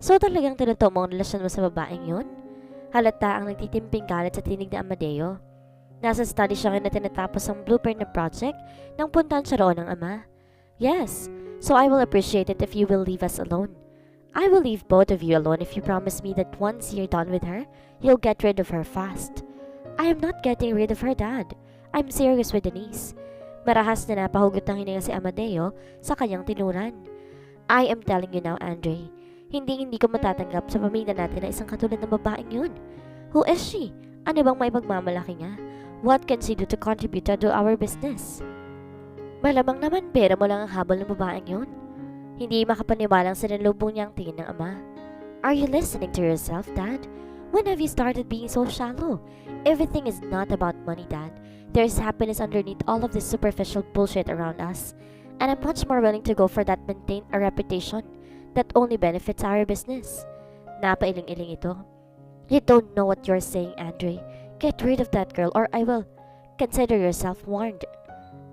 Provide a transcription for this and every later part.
So talagang tinuto mo ang relasyon mo sa babaeng yun? Halata ang nagtitimping galit sa tinig ni Amadeo. Nasa study siya ngayon na tinatapos ang blueprint na project nang puntahan siya roon ng ama. Yes, so I will appreciate it if you will leave us alone. I will leave both of you alone if you promise me that once you're done with her, you'll get rid of her fast. I am not getting rid of her, Dad. I'm serious with Denise. Marahas na napahugot ng hininga si Amadeo sa kanyang tinuran. I am telling you now, Andre. Hindi ko matatanggap sa pamilya natin na isang katulad ng babaeng yun. Who is she? Ano bang may pagmamalaki niya? What can she do to contribute to our business? Malamang naman pera mo lang ang habol ng babaeng yun. Hindi makapaniwalang sinalubong niya ang tingin ng ama. Are you listening to yourself, Dad? When have you started being so shallow? Everything is not about money, Dad. There's happiness underneath all of this superficial bullshit around us. And I'm much more willing to go for that maintain a reputation that only benefits our business. Napailing-iling ito. You don't know what you're saying, Andre. Get rid of that girl or I will. Consider yourself warned.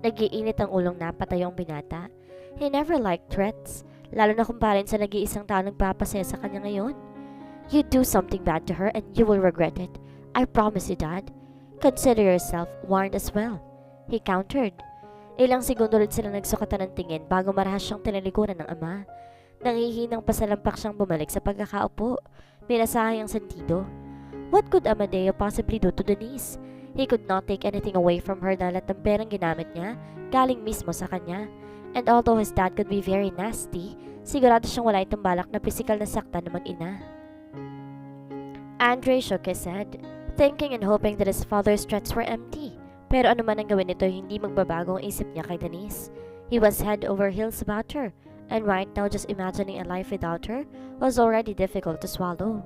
Nagiinit ang ulong napatayo ang binata. He never liked threats, lalo na kumparin sa nag-iisang tao nagpapasaya sa kanya ngayon. You do something bad to her and you will regret it. I promise you, Dad. Consider yourself warned as well. He countered. Ilang segundo rin sila nagsukatan ng tingin bago marahas siyang tinalikuran ng ama. Nanghihinang pasalampak siyang bumalik sa pagkakaupo. Minasahay ang sentido. What could Amadeo possibly do to Denise? He could not take anything away from her dahil at ang perang ginamit niya galing mismo sa kanya. And although his dad could be very nasty, sigurado siyang wala itong balak na pisikal na saktan ng mag-ina. Andre shook his head, thinking and hoping that his father's threats were empty. Pero ano man ang gawin nito, hindi magbabago ang isip niya kay Denise. He was head over heels about her, and right now just imagining a life without her was already difficult to swallow.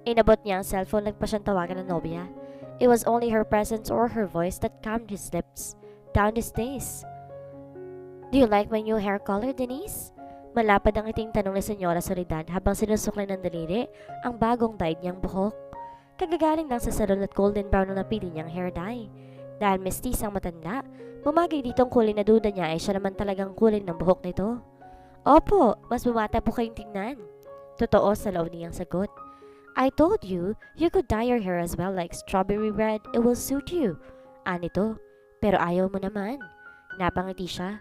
Inabot niya ang cellphone, nagpa siyang tawagan ng nobya. It was only her presence or her voice that calmed his lips, down his days. Do you like my new hair color, Denise? Malapad ang iting tanong ni Senyora Soledad habang sinusukli ng daliri ang bagong dyed niyang buhok. Kagagaling lang sa salon at golden brown ang napili niyang hair dye. Dahil mestisang matanda, bumagay ditong kulay na duda niya ay siya naman talagang kulay ng buhok nito. Opo, mas bumata po kayong tingnan. Totoo sa loob niyang sagot. I told you, you could dye your hair as well like strawberry red, it will suit you. Anito, pero ayaw mo naman. Napangiti siya.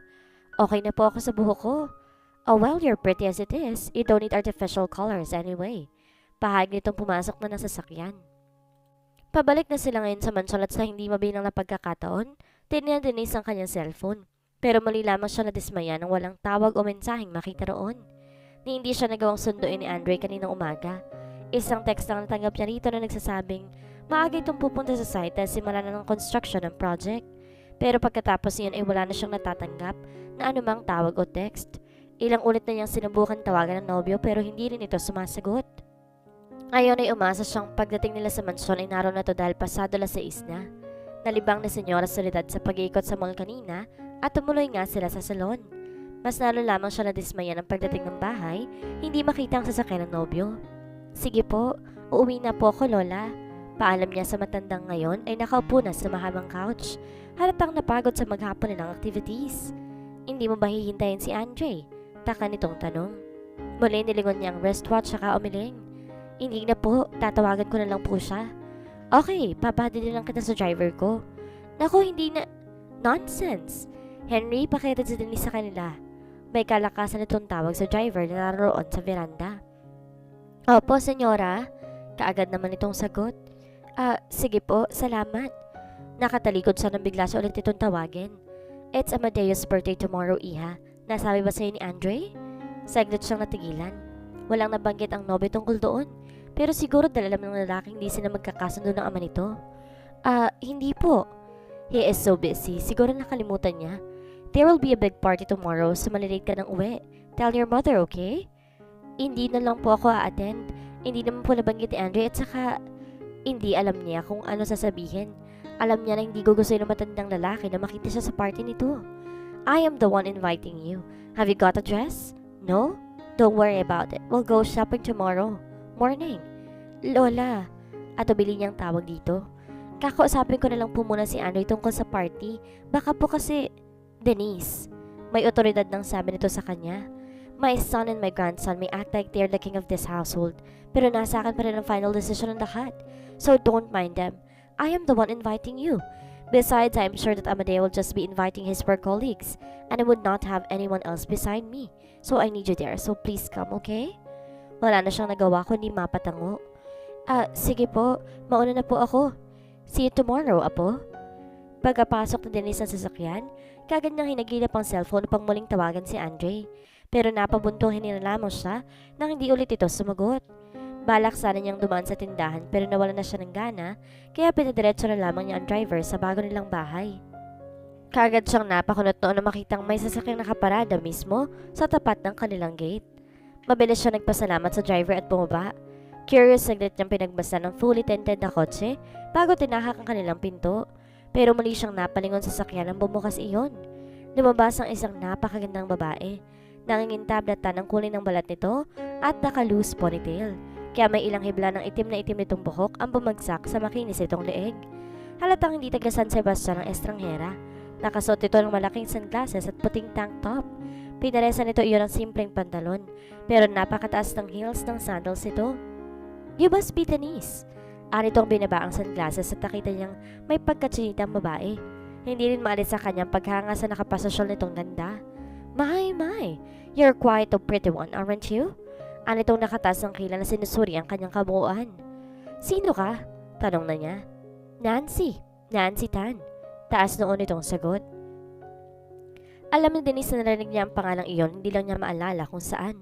Okay na po ako sa buhok ko. Oh well, you're pretty as it is. You don't need artificial colors anyway. Pahag nitong pumasok na ng sasakyan. Pabalik na sila ngayon sa mansyon at sa hindi mabilang na pagkakataon, tinignan din Denise ang kanyang cellphone. Pero muli lamang siya nadismaya nang walang tawag o mensaheng makita roon. Ni hindi siya nagawang sunduin ni Andre kaninang umaga. Isang text lang natanggap niya rito na nagsasabing maaga itong pupunta sa site at simula na ng construction ng project. Pero pagkatapos niyan ay wala na siyang natatanggap na anumang tawag o text. Ilang ulit na niyang sinubukan tawagan ng nobyo pero hindi rin ito sumasagot. Ayon ay umasa siyang pagdating nila sa mansyon ay naroon na to dahil pasado las 6 na. Nalibang na Senyora Soledad sa pag-iikot sa mall kanina at tumuloy nga sila sa salon. Mas lalo lamang siya nadismaya ng pagdating ng bahay, hindi makita ang sasakyan ng nobyo. Sige po, uuwi na po ako, Lola. Paalam niya sa matandang ngayon ay nakaupo na sa mahabang couch. Halatang napagod sa maghapon nilang activities. Hindi mo ba hihintayin si Andre? Taka nitong tanong. Muli nilingon niya ang wristwatch saka umiling. Hindi na po, tatawagan ko na lang po siya. Okay, papadali lang kita sa driver ko. Naku, hindi na... Nonsense! Henry, pakita si Denise sa kanila. May kalakasan itong tawag sa driver na naroon sa veranda. Opo, senyora. Kaagad naman itong sagot. Sige po, salamat. Nakatalikod siya nang bigla siya ulit itong tawagin. It's Amadeo's birthday tomorrow, Iha. Nasabi ba sa'yo ni Andre? Saglit siyang natigilan. Walang nabanggit ang nobyo tungkol doon. Pero siguro dahil alam ng lalaking hindi sila magkakasundo ng ama nito. Hindi po. He is so busy. Siguro nakalimutan niya. There will be a big party tomorrow, so malilate ka ng uwi. Tell your mother, okay? Hindi na lang po ako a-attend. Hindi naman po nabanggit ni Andre at saka hindi alam niya kung ano sasabihin. Alam niya na hindi gugustuhin ng matandang lalaki na makita siya sa party nito. I am the one inviting you. Have you got a dress? No? Don't worry about it. We'll go shopping tomorrow morning. Lola, atubili niyang tawag dito. Kakausapin ko na lang po muna si Andre tungkol sa party. Baka po kasi... Denise, may otoridad ng sabi nito sa kanya. My son and my grandson may act like they're the king of this household, pero nasa akin pa rin ang final decision ng lahat. So don't mind them. I am the one inviting you. Besides, I am sure that Amadeo will just be inviting his work colleagues, and I would not have anyone else beside me. So I need you there, so please come, okay? Wala na siyang nagawa kundi mapatango. Sige po, mauna na po ako. See you tomorrow, apo. Pagkapasok ni Denise sa sasakyan, kagad niyang hinagilap ang cellphone upang muling tawagan si Andre. Pero napabuntong hinilalamang siya nang hindi ulit ito sumagot. Balak sana niyang dumaan sa tindahan pero nawala na siya ng gana kaya pinadiretso na lamang niya ang driver sa bago nilang bahay. Kagad siyang napakunot noon na makitang may sasakyang nakaparada mismo sa tapat ng kanilang gate. Mabilis siya nagpasalamat sa driver at bumaba. Curious saglit niyang pinagmasdan ng fully tinted na kotse bago tinahak ang kanilang pinto. Pero muli siyang napalingon sa sakyan nang bumukas iyon. Lumabas ang isang napakagandang babae. Nangingintablatan ang kulay ng balat nito at naka-loose ponytail. Kaya may ilang hibla ng itim na itim nitong buhok ang bumagsak sa makinis itong leeg. Halatang hindi taga San Sebastian ang estranghera. Nakasuot ito ng malaking sunglasses at puting tank top. Pinaresan nito iyon ng simpleng pantalon, pero napakataas ng heels ng sandals ito. You must be Denise. Anitong binaba ang sunglasses at nakita niyang may pagkatsinitang babae. Hindi rin maalis sa kanyang paghanga sa nakapasosyal nitong ganda. My, you're quite a pretty one, aren't you? Anitong nakataas ng kila na sinusuri ang kanyang kabuuan. Sino ka? Tanong na niya. Nancy Tan. Taas noon itong sagot. Alam ni Denise na narinig niya ang pangalang iyon, hindi lang niya maalala kung saan.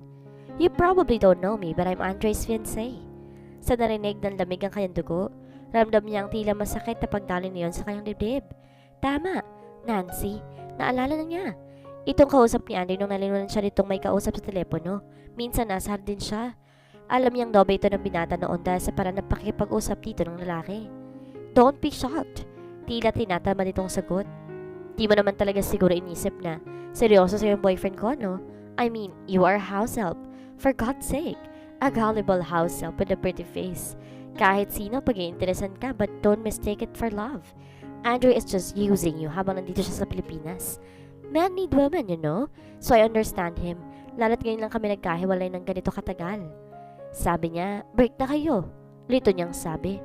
You probably don't know me, but I'm Andre's fiancé. Sa narinig ng lamig ang kanyang dugo, ramdam niya ang tila masakit na pagdali niyon sa kanyang dibdib. Tama, Nancy, naalala na niya. Itong kausap ni Andy nung nalinunan siya nitong may kausap sa telepono. Minsan nasa hardin siya. Alam niyang dobe ito ng binata noon dahil sa parang ng pakikipag-usap dito ng lalaki. Don't be shocked. Tila tinatama nitong sagot. Di mo naman talaga siguro inisip na seryoso sa yung boyfriend ko, no? I mean, you are a house help. For God's sake, a gullible house help with a pretty face. Kahit sino pag-iinteresan ka, but don't mistake it for love. Andrew is just using you habang nandito siya sa Pilipinas. Men need women, you know? So I understand him. Lalo't ngayon lang kami nagkahiwalay ng ganito katagal. Sabi niya, break na kayo. Lito niyang sabi.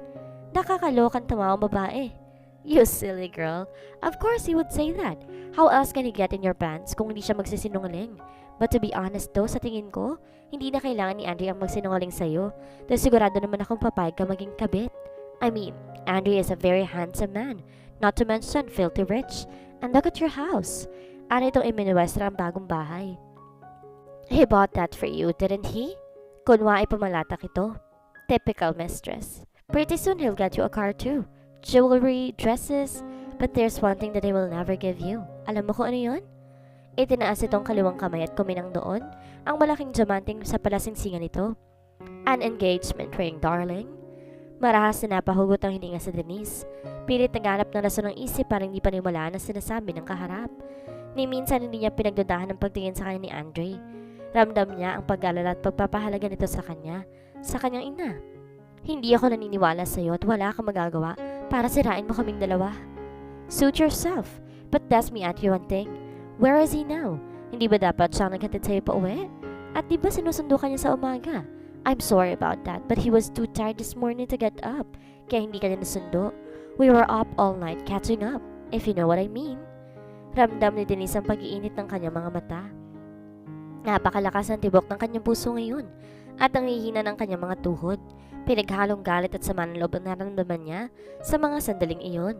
Nakakalokan tumawang babae. You silly girl. Of course he would say that. How else can he get in your pants kung hindi siya magsisinungaling? But to be honest though, sa tingin ko, hindi na kailangan ni Andre ang magsinungaling sa'yo. Dahil sigurado naman akong papayag ka maging kabit. I mean, Andre is a very handsome man. Not to mention filthy rich. And look at your house. Ano itong iminuwestra ang bagong bahay? He bought that for you, didn't he? Kunwa ay pamalatak ito. Typical mistress. Pretty soon he'll get you a car too. Jewelry, dresses, but there's one thing that he will never give you. Alam mo kung ano yun? Itinaas itong kaliwang kamay at kuminang doon ang malaking diamanting sa palasingsingan nito. An engagement ring, darling. Marahas na napahugot ang hininga sa Denise. Pilit naghanap ng rason ng isip para hindi paniwalaan ang sinasabi ng kaharap. Ni minsan hindi niya pinagdudahan ng pagtingin sa kanya ni Andre. Ramdam niya ang pag-alala at pagpapahalaga nito sa kanya, sa kanyang ina. Hindi ako naniniwala sa iyo at wala kang magagawa para sirain mo kaming dalawa. Suit yourself, but that's me at you one thing. Where is he now? Hindi ba dapat siyang naghatid sa'yo pa uwi? At di ba sinusundo ka niya sa umaga? I'm sorry about that, but he was too tired this morning to get up. Kaya hindi ka niya nasundo. We were up all night catching up, if you know what I mean. Ramdam ni Denise ang pag-iinit ng kanyang mga mata. Napakalakas ang tibok ng kanyang puso ngayon at ang hihina ng kanyang mga tuhod. Pinaghalong galit at sama ng loob ang nararamdaman niya sa mga sandaling iyon.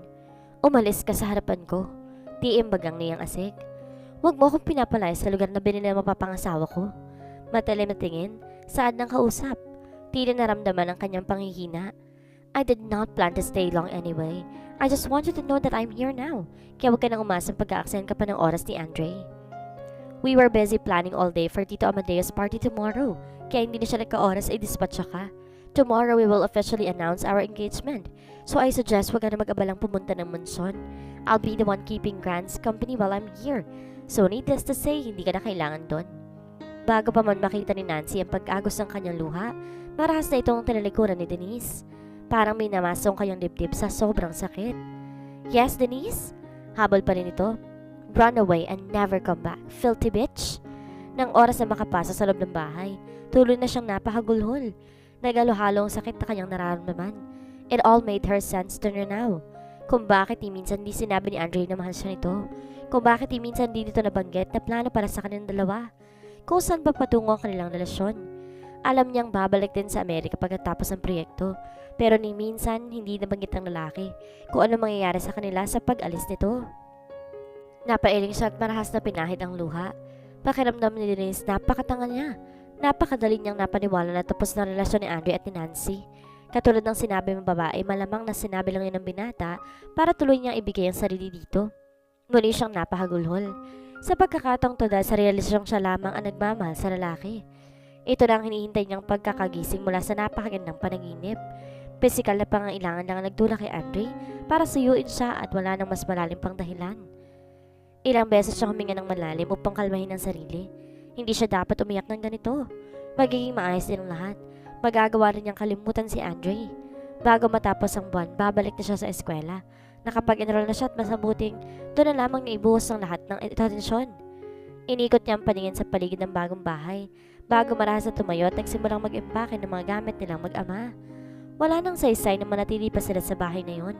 Umalis ka sa harapan ko. Tiimbagang niyang asik. Huwag mo akong pinapalaya sa lugar na binili ng mapapangasawa ko. Matalim na tingin, saad ng kausap. Tila naramdaman ang kanyang panghihina. I did not plan to stay long anyway. I just want you to know that I'm here now. Kaya huwag ka nang umasang pag-aaksayan ka pa ng oras ni Andre. We were busy planning all day for Tito Amadeo's party tomorrow. Kaya hindi na siya nagka-oras ay dispatcha ka. Tomorrow we will officially announce our engagement. So I suggest huwag ka na mag-abalang pumunta ng mansyon. I'll be the one keeping Grant's company while I'm here. So needless to say, hindi ka na kailangan doon. Bago pa man makita ni Nancy ang pag-agos ng kanyang luha, marahas na itong tinalikuran ni Denise. Parang may namasong kanyang dibdib sa sobrang sakit. Yes, Denise? Habol pa rin ito. Run away and never come back, filthy bitch. Nang oras na makapasok sa loob ng bahay, tuloy na siyang napakagulhol. Nagalo-halo ang sakit na kanyang nararamdaman. It all made her sense to her now. Kung bakit minsan di sinabi ni Andre na mahal siya nito. Kung bakit minsan di dito nabanggit na plano para sa kanilang dalawa. Kung saan pa patungo ang kanilang relasyon. Alam niyang babalik din sa Amerika pagkatapos ng proyekto. Pero ni minsan hindi nabanggit ng lalaki kung ano mangyayari sa kanila sa pag-alis nito. Napailing siya at marahas na pinahid ang luha. Pakiramdam ni Denise napakatanga niya. Napakadali niyang napaniwala na tapos na relasyon ni Andre at ni Nancy. Katulad ng sinabi ng babae, malamang na sinabi lang yun ng binata para tuloy niyang ibigay ang sarili dito. Muli siyang napakagulhol. Sa pagkakataong to dahil sa relasyon siya lamang ang nagmamahal sa lalaki. Ito na ang hinihintay niyang pagkakagising mula sa napakagandang panaginip. Pisikal na pangailangan lang ang nagtulak kay Andre para suyuin siya at wala nang mas malalim pang dahilan. Ilang beses siyang huminga ng malalim upang kalmahin ang sarili. Hindi siya dapat umiyak ng ganito. Magiging maayos din ang lahat. Magagawa rin niyang kalimutan si Andre. Bago matapos ang buwan, babalik na siya sa eskwela. Nakapag-enroll na siya at masabuting doon na lamang niya ibuhos ang lahat ng atensyon. Inikot niya ang paningin sa paligid ng bagong bahay. Bago marahas na tumayo at nagsimulang mag-impake ng mga gamit nilang mag-ama. Wala nang saysay na manatili pa sila sa bahay na yun.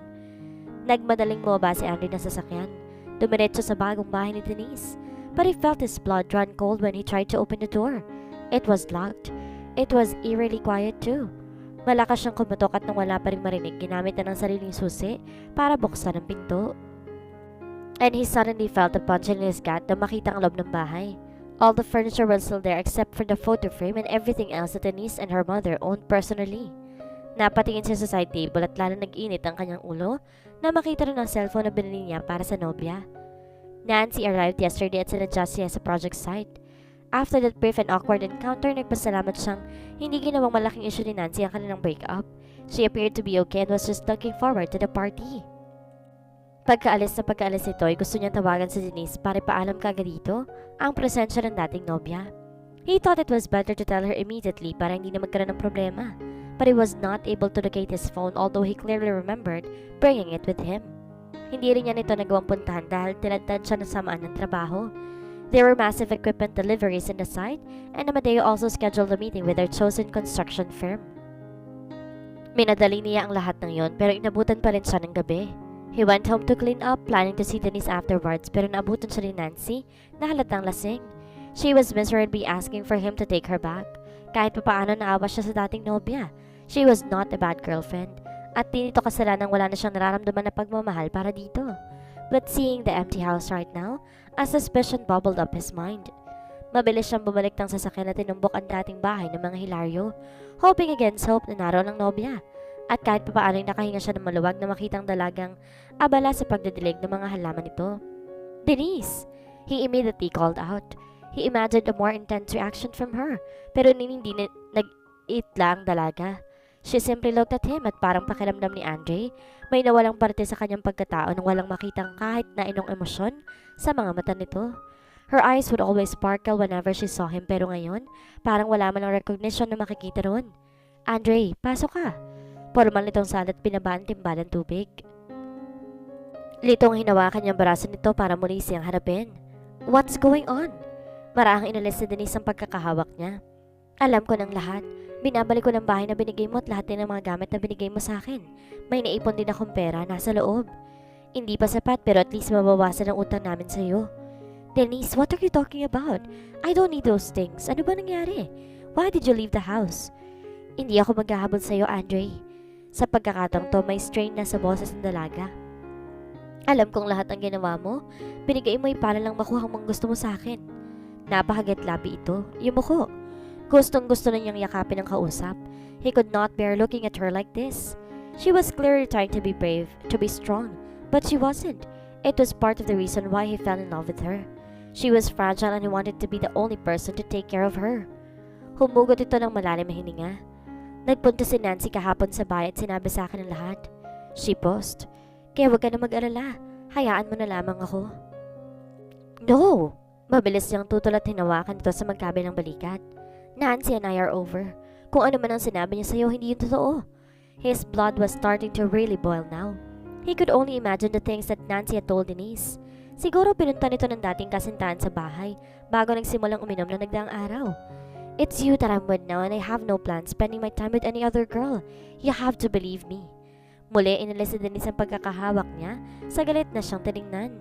Nagmadaling bumaba si Andre na sasakyan. Dumiretso sa bagong bahay ni Denise. But he felt his blood run cold when he tried to open the door. It was locked. It was eerily quiet too. Malakas siyang kumutok at nang wala pa rin marinig, ginamit na ng sariling susi para buksan ang pinto. And he suddenly felt a punch in his gut na makita ang loob ng bahay. All the furniture was still there except for the photo frame and everything else that Denise and her mother owned personally. Napatingin siya sa side table at lalo nag-init ang kanyang ulo na makita rin ang cellphone na binili niya para sa nobya. Nancy arrived yesterday at sinadjust siya sa project site. After that brief and awkward encounter, nagpasalamat siyang hindi ginawang malaking issue ni Nancy ang kanilang breakup. She appeared to be okay and was just looking forward to the party. Pagkaalis nito ay gusto niyang tawagan si Denise para ipaalam kagad dito ang presensya ng dating nobya. He thought it was better to tell her immediately para hindi na magkaroon ng problema. But he was not able to locate his phone although he clearly remembered bringing it with him. Hindi rin niya nito nagawang puntahan dahil tinadtad siya ng samaan ng trabaho. There were massive equipment deliveries in the site and Amadeo also scheduled a meeting with their chosen construction firm. Minadali niya ang lahat ng yon pero inabutan pa rin siya ng gabi. He went home to clean up, planning to see Denise afterwards pero naabutan siya ni Nancy na halatang lasing. She was miserably asking for him to take her back. Kahit papaano naawa siya sa dating nobya. She was not a bad girlfriend. At di nito kasalanang wala na siyang nararamdaman na pagmamahal para dito. But seeing the empty house right now, a suspicion bubbled up his mind. Mabilis siyang bumalik ng sasakyan at tinumbok ang dating bahay ng mga Hilario, hoping against hope na naroon ang nobya. At kahit papaano nakahinga siya ng maluwag na makitang dalagang abala sa pagdidilig ng mga halaman nito. Denise! He immediately called out. He imagined a more intense reaction from her, pero hindi nag-itla ang dalaga. She simply looked at him at parang pakiramdam ni Andre, may nawalang parte sa kanyang pagkatao nang walang makitang kahit na inong emosyon sa mga mata nito. Her eyes would always sparkle whenever she saw him pero ngayon, parang wala man ang recognition na makikita roon. Andre, pasok ka. Formal nitong salat pinabaan timbalang tubig. Litong hinawakan niyang baraso nito para muli siyang harapin. What's going on? Marahang inalis ni Denise ang pagkakahawak niya. Alam ko ng lahat. Binabalik ko ng bahay na binigay mo at lahat din ng mga gamit na binigay mo sa akin. May naipon din akong pera nasa loob. Hindi pa sapat pero at least mabawasan ang utang namin sa iyo. Denise, what are you talking about? I don't need those things. Ano ba nangyari? Why did you leave the house? Hindi ako maghahabol sa iyo, Andre. Sa pagkakataong to, may strain na sa boses ng dalaga. Alam kong lahat ng ginawa mo. Binigay mo para lang makuha ang gusto mo sa akin. Napakagatlapi ito. Yumuko. Gustong-gusto na niyang yakapin ang kausap. He could not bear looking at her like this. She was clearly trying to be brave, to be strong, but she wasn't. It was part of the reason why he fell in love with her. She was fragile and he wanted to be the only person to take care of her. Humugot ito ng malalim na hininga. Nagpunta si Nancy kahapon sa bahay at sinabi sa akin ang lahat. She paused. Kaya huwag ka na mag-alala. Hayaan mo na lamang ako. No! Mabilis niyang tutol at hinawakan ito sa magkabilang balikat. Nancy and I are over. Kung ano man ang sinabi niya sa'yo, hindi yun totoo. His blood was starting to really boil now. He could only imagine the things that Nancy had told Denise. Siguro pinunta nito ng dating kasintahan sa bahay bago nagsimulang uminom na nagdaang araw. It's you that I'm with now and I have no plans spending my time with any other girl. You have to believe me. Muli, inalis ni Denise ang pagkakahawak niya sa galit na siyang tiningnan.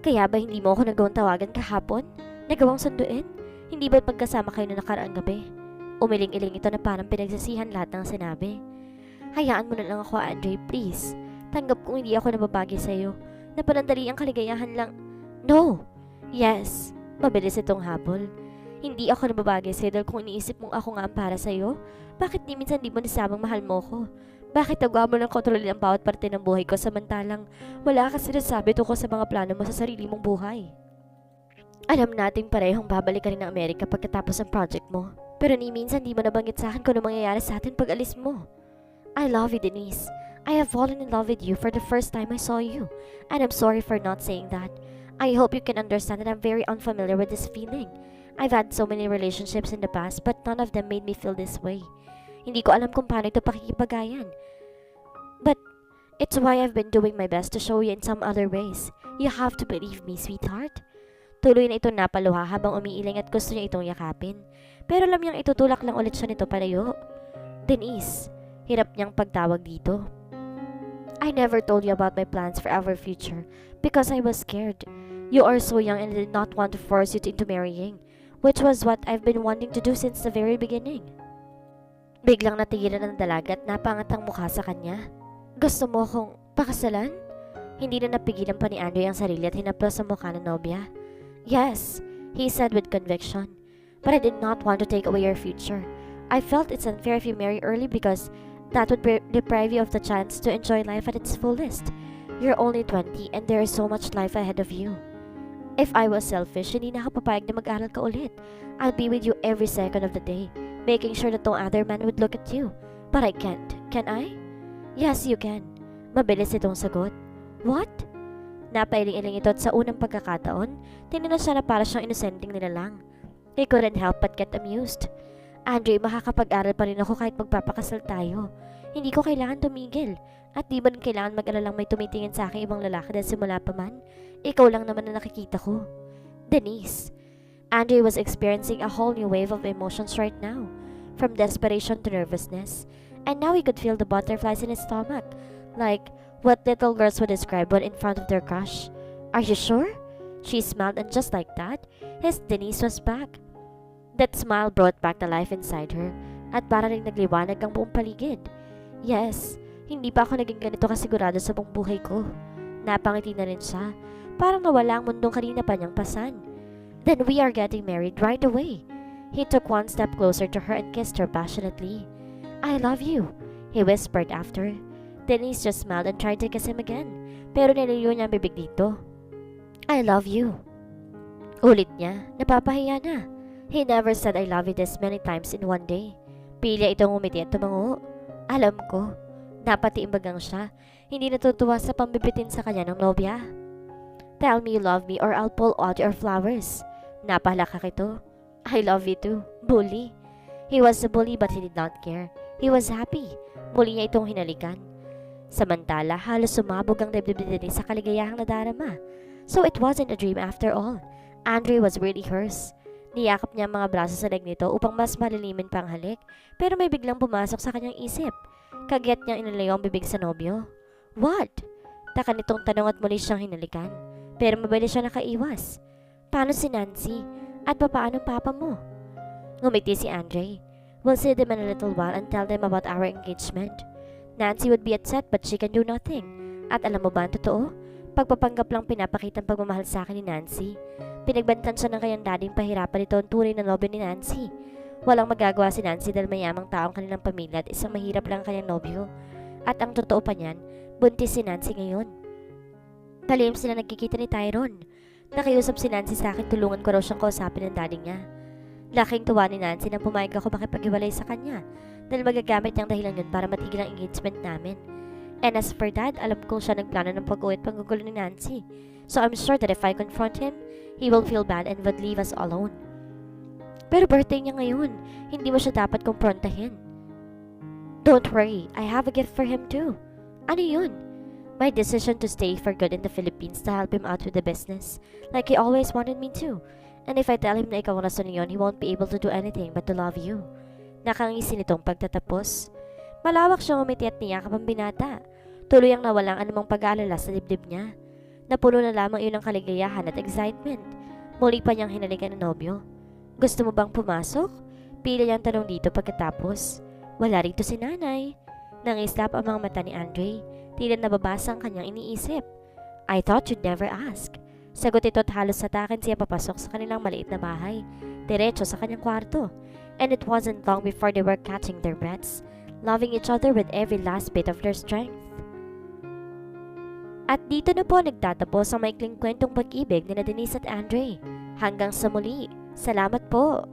Kaya ba hindi mo ako nagawang tawagan kahapon? Nagawang sunduin? Hindi ba't pagkasama kayo na nakaraang gabi? Umiling-iling ito na parang pinagsisihan lahat ng sinabi. Hayaan mo na lang ako, Andre, please. Tanggap kong hindi ako nababagi sa'yo. Napanandali ang kaligayahan lang. No! Yes! Mabilis itong habol. Hindi ako nababagi sa'yo dahil kung iniisip mong ako nga ang para sa'yo, bakit di minsan di mo nasabang mahal mo ko? Bakit nagawa mo ng kontrolin ang bawat parte ng buhay ko samantalang wala ka sinasabi tungkol sa mga plano mo sa sarili mong buhay? Alam nating parehong babalik ka rin ng Amerika pagkatapos ng project mo. Pero ni minsan di mo nabanggit sa akin kung ano mangyayari sa atin pag alis mo. I love you, Denise. I have fallen in love with you for the first time I saw you. And I'm sorry for not saying that. I hope you can understand that I'm very unfamiliar with this feeling. I've had so many relationships in the past but none of them made me feel this way. Hindi ko alam kung paano ito pakikipagayan. But it's why I've been doing my best to show you in some other ways. You have to believe me, sweetheart. Tuloy na ito napaluha habang umiiling at gusto niya itong yakapin. Pero alam niyang itutulak lang ulit siya nito palayo. Denise, hirap niyang pagtawag dito. I never told you about my plans for our future because I was scared. You are so young and I did not want to force you into marrying, which was what I've been wanting to do since the very beginning. Biglang natigilan ng dalaga at napangat ang mukha sa kanya. Gusto mo akong pakasalan? Hindi na napigilan pa ni Andre ang sarili at hinaplos sa mukha ng nobya. Yes, he said with conviction. But I did not want to take away your future. I felt it's unfair if you marry early because that would deprive you of the chance to enjoy life at its fullest. You're only 20 and there is so much life ahead of you. If I was selfish, hindi na ako papayag na mag-aral ka ulit. I'll be with you every second of the day, making sure that no other man would look at you. But I can't. Can I? Yes, you can. Mabilis itong sagot. What? Napailing-iling ito at sa unang pagkakataon, tinignan siya na para siyang inosenteng nilalang. He couldn't help but get amused. Andre, makakapag-aral pa rin ako kahit magpapakasal tayo. Hindi ko kailangan tumigil. At di ba rin kailangan mag-alalang may tumitingin sa akin ibang lalaki dahil simula pa man? Ikaw lang naman na nakikita ko. Denise. Andre was experiencing a whole new wave of emotions right now. From desperation to nervousness. And now he could feel the butterflies in his stomach. Like what little girls would describe when in front of their crush. Are you sure? She smiled and just like that, his Denise was back. That smile brought back the life inside her at para rin nagliwanag ang buong paligid. Yes, hindi pa ako naging ganito kasigurado sa buong buhay ko. Napangiti na rin siya. Parang nawala ang mundong kanina pa niyang pasan. Then we are getting married right away. He took one step closer to her and kissed her passionately. I love you, he whispered after. Denise just smiled and tried to kiss him again. Pero niliyo niya ang bibig dito. I love you. Ulit niya, napapahiya na. He never said I love you this many times in one day. Pili itong umiti at tumango. Alam ko. Napatiimbagang siya. Hindi natutuwa sa pambibitin sa kanya ng nobya. Tell me you love me or I'll pull out your flowers. Napalakak ito. I love you too. Bully. He was a bully but he did not care. He was happy. Muli niya itong hinalikan. Samantala, halos sumabog ang dibdib ni sa kaligayahang nadarama. So it wasn't a dream after all. Andre was really hers. Niyakap niya ang mga braso sa leg nito upang mas malilimin pang halik, pero may biglang pumasok sa kanyang isip. Kagyat niyang inalayo ang bibig sa nobyo. What? Taka nitong tanong at muli siyang hinalikan, pero mabilis siya nakaiwas. Paano si Nancy? At papaano papa mo? Ngumiti si Andre. We'll see them in a little while and tell them about our engagement. Nancy would be upset but she can do nothing. At alam mo ba ang totoo? Pagpapanggap lang pinapakita ang pagmamahal sa akin ni Nancy. Pinagbantan siya ng kanyang dading pahirapan ito ang tunay na nobyo ni Nancy. Walang magagawa si Nancy dahil mayamang taong kanilang pamilya at isang mahirap lang kanyang nobyo. At ang totoo pa niyan, buntis si Nancy ngayon. Palihim sila nagkikita ni Tyrone. Nakiusap si Nancy sa akin tulungan ko raw siyang kausapin ng dading niya. Laking tuwa ni Nancy nang pumayag ako makipag-iwalay sa kanya dahil magagamit niyang dahilan yun para matigil ang engagement namin. And as for Dad, alam kong siya nagplano ng pag-uwi at panggugulo ni Nancy. So I'm sure that if I confront him, he will feel bad and would leave us alone. Pero birthday niya ngayon, hindi mo siya dapat kumprontahin. Don't worry, I have a gift for him too. Ano yun? My decision to stay for good in the Philippines to help him out with the business, like he always wanted me to. And if I tell him na ikaw ang rason niyon, he won't be able to do anything but to love you. Nakangisi nitong pagtatapos. Malawak siyang umiti at niyakap ang binata. Tuloy ang nawalang anumang pag-aalala sa dibdib niya. Napuno na lamang iyon ng kaligayahan at excitement. Muli pa niyang hinalikan ng nobyo. Gusto mo bang pumasok? Pila niyang tanong dito pagkatapos. Wala rito si nanay. Nangislap ang mga mata ni Andre. Tila nababasa ang kanyang iniisip. I thought you'd never ask. Sagot ito at halos satakin siya papasok sa kanilang maliit na bahay. Diretso sa kanyang kwarto. And it wasn't long before they were catching their breaths, loving each other with every last bit of their strength. At dito na po nagtatapos ang maikling kwentong pag-ibig ni Denise at Andre. Hanggang sa muli. Salamat po!